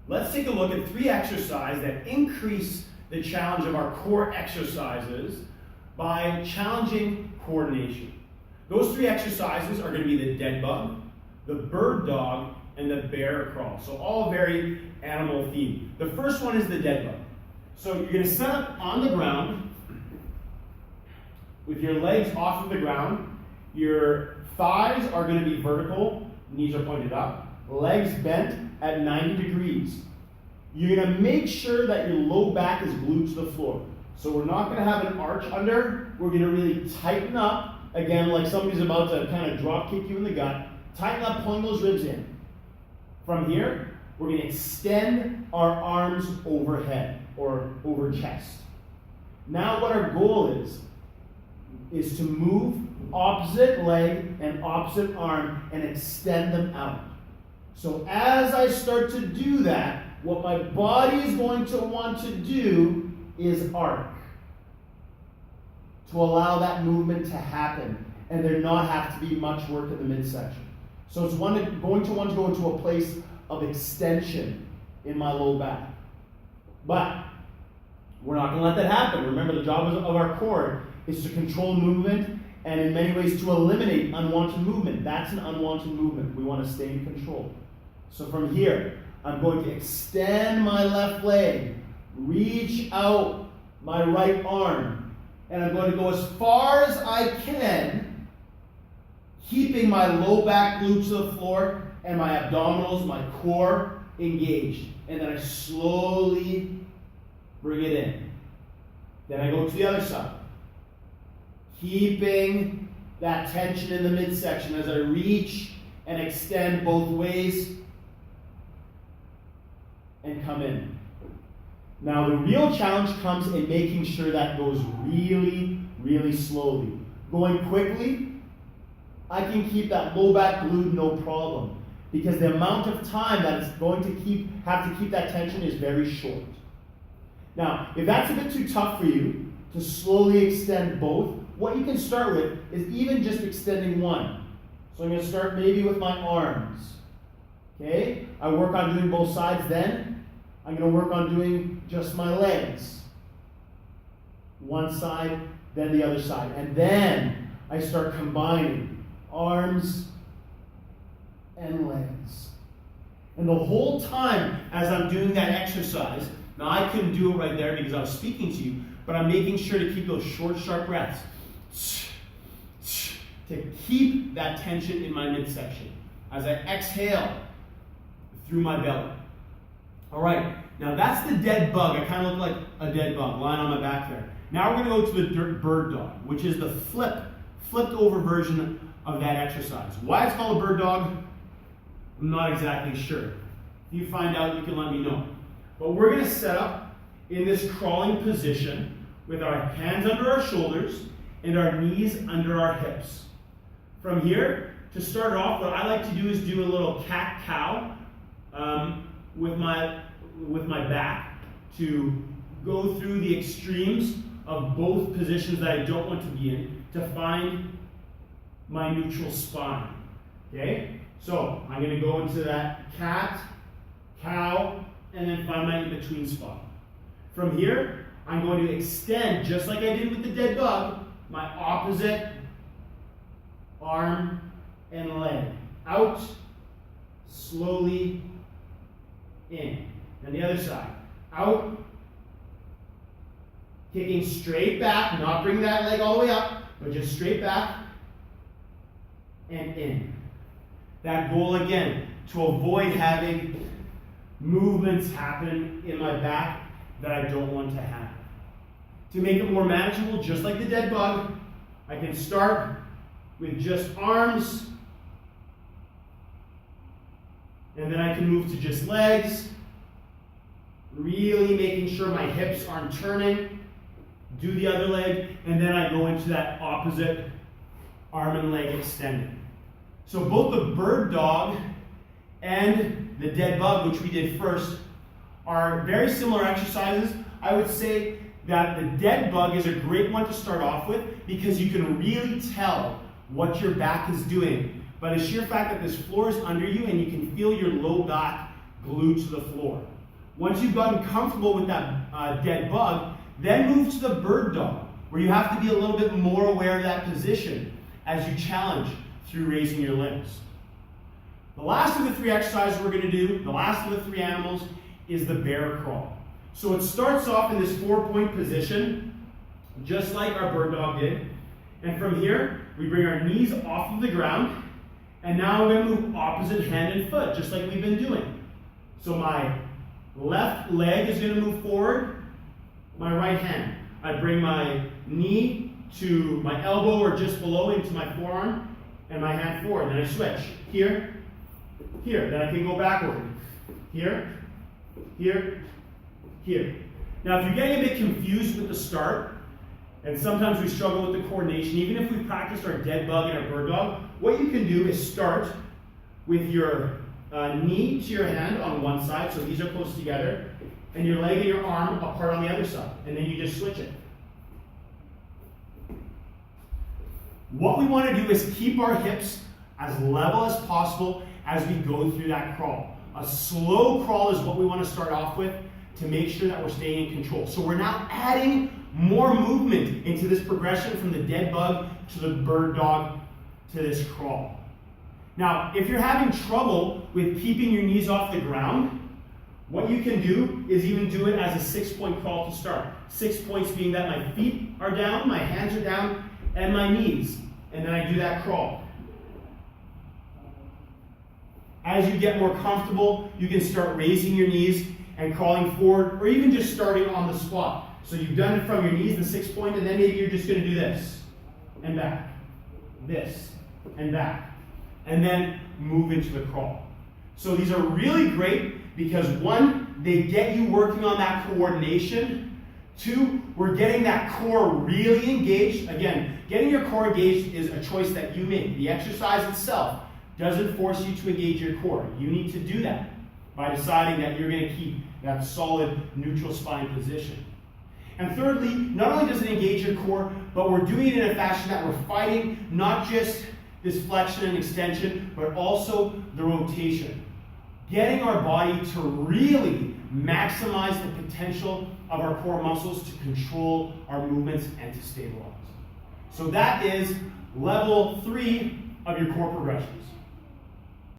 let's take a look at 3 exercises that increase the challenge of our core exercises by challenging coordination. Those 3 exercises are going to be the dead bug, the bird dog, and the bear crawl. So all very animal themed. The first one is the dead bug. So you're going to set up on the ground with your legs off of the ground. Your thighs are going to be vertical, knees are pointed up, legs bent at 90 degrees. You're going to make sure that your low back is glued to the floor. So we're not going to have an arch under. We're going to really tighten up, again, like somebody's about to kind of drop kick you in the gut. Tighten up, pulling those ribs in. From here, we're going to extend our arms overhead or over chest. Now what our goal is to move opposite leg and opposite arm and extend them out. So as I start to do that, what my body is going to want to do is arc to allow that movement to happen and there not have to be much work in the midsection. So it's going to want to go into a place of extension in my low back. But we're not going to let that happen. Remember, the job of our core is to control movement and in many ways to eliminate unwanted movement. That's an unwanted movement. We want to stay in control. So from here, I'm going to extend my left leg, reach out my right arm, and I'm going to go as far as I can, keeping my low back glued to the floor and my abdominals, my core engaged. And then I slowly bring it in. Then I go to the other side, keeping that tension in the midsection as I reach and extend both ways and come in. Now the real challenge comes in making sure that goes really, really slowly. Going quickly, I can keep that low back glued no problem because the amount of time that it's going to have to keep that tension is very short. Now, if that's a bit too tough for you to slowly extend both, what you can start with is even just extending one. So I'm going to start maybe with my arms. Okay? I work on doing both sides, then I'm going to work on doing just my legs. One side, then the other side. And then I start combining arms and legs. And the whole time as I'm doing that exercise, now I couldn't do it right there because I was speaking to you, but I'm making sure to keep those short, sharp breaths to keep that tension in my midsection as I exhale through my belly. All right, now that's the dead bug. I kind of look like a dead bug lying on my back there. Now we're going to go to the bird dog, which is the flipped over version of that exercise. Why it's called a bird dog, I'm not exactly sure. If you find out, you can let me know. But we're going to set up in this crawling position with our hands under our shoulders and our knees under our hips. From here, to start off, what I like to do is do a little cat-cow with my back to go through the extremes of both positions that I don't want to be in to find my neutral spine. Okay? So I'm going to go into that cat, cow, and then find my in-between spot. From here, I'm going to extend, just like I did with the dead bug, my opposite arm and leg. Out, slowly, in. And the other side. Out, kicking straight back, not bring that leg all the way up, but just straight back, and in. That goal again, to avoid having movements happen in my back that I don't want to happen. To make it more manageable, just like the dead bug, I can start with just arms, and then I can move to just legs, really making sure my hips aren't turning, do the other leg, and then I go into that opposite arm and leg extended. So both the bird dog and the dead bug, which we did first, are very similar exercises. I would say that the dead bug is a great one to start off with because you can really tell what your back is doing by the sheer fact that this floor is under you and you can feel your low back glued to the floor. Once you've gotten comfortable with that dead bug, then move to the bird dog, where you have to be a little bit more aware of that position as you challenge through raising your limbs. The last of the 3 exercises we're going to do, the last of the 3 animals, is the bear crawl. So it starts off in this 4-point position, just like our bird dog did. And from here, we bring our knees off of the ground, and now we're going to move opposite hand and foot, just like we've been doing. So my left leg is going to move forward, my right hand. I bring my knee to my elbow or just below into my forearm, and my hand forward. Then I switch. Here, here. Then I can go backward. Here, here, here. Now, if you're getting a bit confused with the start, and sometimes we struggle with the coordination, even if we practiced our dead bug and our bird dog, what you can do is start with your knee to your hand on one side, so these are close together, and your leg and your arm apart on the other side, and then you just switch it. What we want to do is keep our hips as level as possible as we go through that crawl. A slow crawl is what we want to start off with to make sure that we're staying in control. So we're now adding more movement into this progression from the dead bug to the bird dog to this crawl. Now, if you're having trouble with keeping your knees off the ground, what you can do is even do it as a 6-point crawl to start. 6 points being that my feet are down, my hands are down, and my knees. And then I do that crawl. As you get more comfortable, you can start raising your knees and crawling forward, or even just starting on the squat. So you've done it from your knees, the 6-point, and then maybe you're just going to do this, and back, this, and back, and then move into the crawl. So these are really great because 1, they get you working on that coordination. 2, we're getting that core really engaged. Again, getting your core engaged is a choice that you make. The exercise itself doesn't force you to engage your core. You need to do that by deciding that you're going to keep that solid neutral spine position. And thirdly, not only does it engage your core, but we're doing it in a fashion that we're fighting not just this flexion and extension, but also the rotation. Getting our body to really maximize the potential of our core muscles to control our movements and to stabilize. So that is level 3 of your core progressions.